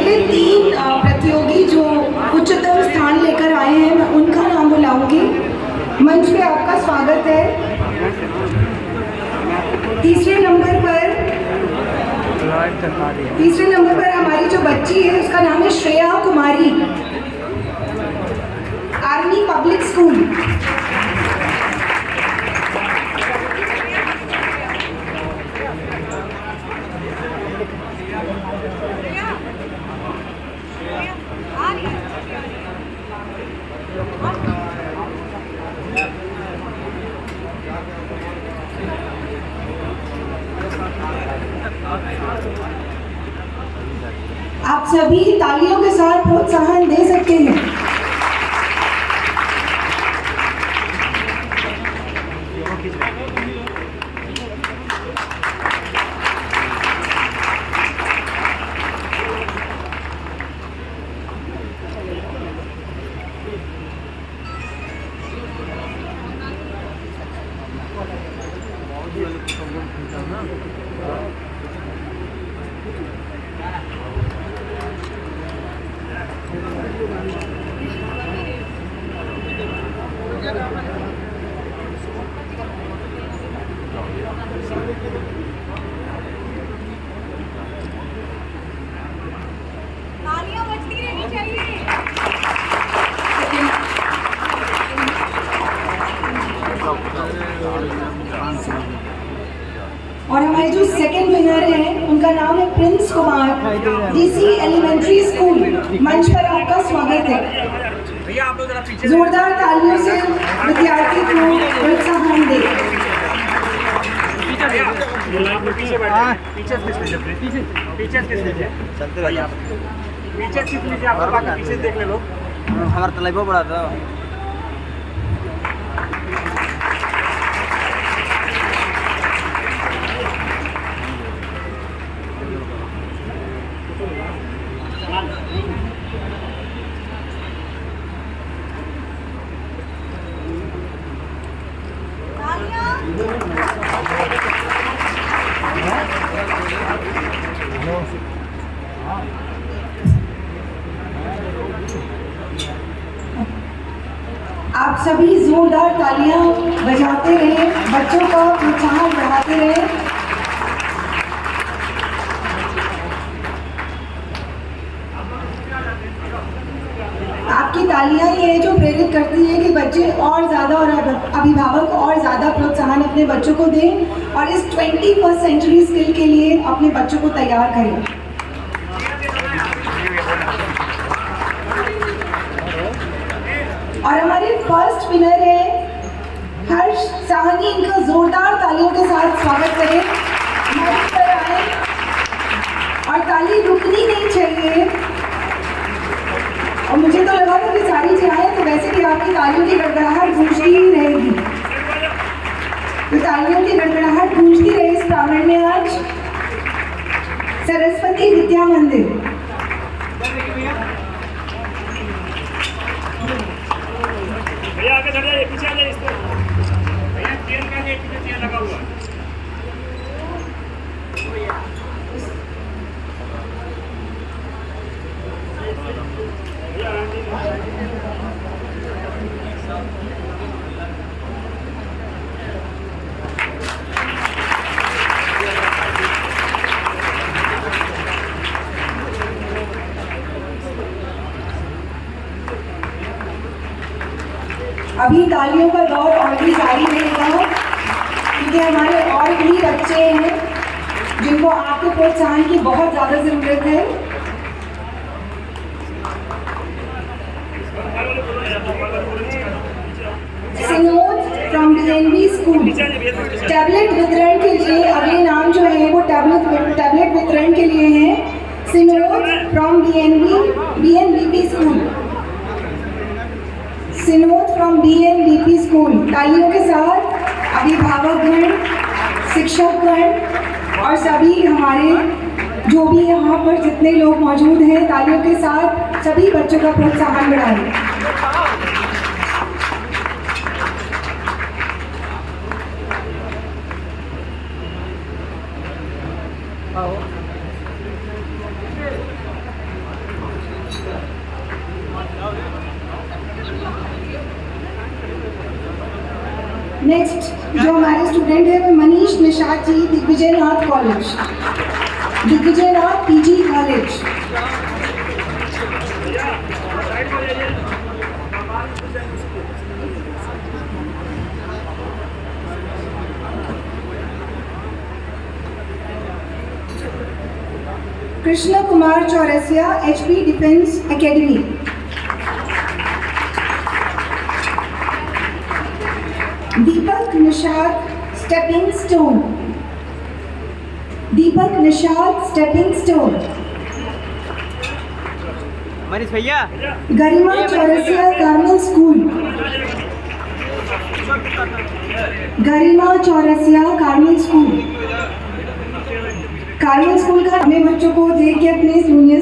अगले 3 प्रतियोगी जो उच्चतम स्थान लेकर आए हैं, मैं उनका नाम बुलाऊंगी। मंच पे आपका स्वागत है। तीसरे नंबर पर हमारी जो बच्ची है उसका नाम है श्रेया कुमारी, आर्मी पब्लिक स्कूल। आप सभी तालियों के साथ प्रोत्साहन दे सकते हैं। और हमारे जो सेकंड विनर हैं उनका नाम है Prince Kumar, DC elementary school. मंच पर आपका स्वागत है। जोरदार तालियों से विद्यार्थी को प्रोत्साहन दें। पीछे देख ले लो, हमारा तलाइबो बड़ा था। आप सभी जोरदार तालियां बजाते रहें, बच्चों का प्रोत्साहन बढ़ाते रहें। आपकी तालियां ही है जो प्रेरित करती है कि बच्चे और ज़्यादा और अभिभावक और ज़्यादा प्रोत्साहन अपने बच्चों को दें और इस 21st सेंचुरी स्किल के लिए अपने बच्चों को तैयार करें। और हमारे फर्स्ट विनर है हर्ष साहनी। इनका जोरदार तालियों के साथ स्वागत करें। मंच पर आए और ताली रुकनी नहीं चाहिए। और मुझे तो लगा था कि सारी चाहें तो वैसे भी आपकी तालियों की गड़गड़ाहट गूंजती ही रहेगी, तो तालियों की गड़गड़ाहट गूंजती रहे इस प्रांगण में। आज सरस्वती विद्या मंदिर आगे चढ़ जाइए, पीछे आ जाइए। इसको भैया चेयर का पीछे चेयर लगा हुआ है। अभी तालियों का दौर और भी जारी रहेगा, क्योंकि हमारे और भी बच्चे हैं जिनको आपके प्रोत्साहन की बहुत ज़्यादा ज़रूरत है। सिनोद फ्रॉम डीएनवी स्कूल टैबलेट वितरण के लिए, अगले नाम जो है वो टैबलेट वितरण के लिए है। सिनोद फ्रॉम बीएनवीपी स्कूल, सिनोद फ्रॉम बीएनवीपी स्कूल। तालियों के साथ अभिभावकगण, शिक्षकगण और सभी हमारे जो भी यहाँ पर जितने लोग मौजूद हैं, तालियों के साथ सभी बच्चों का प्रोत्साहन बढ़ाएं। नेक्स्ट जो हमारे स्टूडेंट है वो Manish Nishad ji, Digvijay Nath college, Digvijay Nath PG college. Krishna Kumar Chaurasia, HP defence academy. Deepak Nishad, stepping stone, Deepak Nishad, stepping stone. Manish भैया Garima Chaurasia, Carmel school, Garima Chaurasia, Carmel school. Carmel school का अपने बच्चों को देख के अपने जूनियर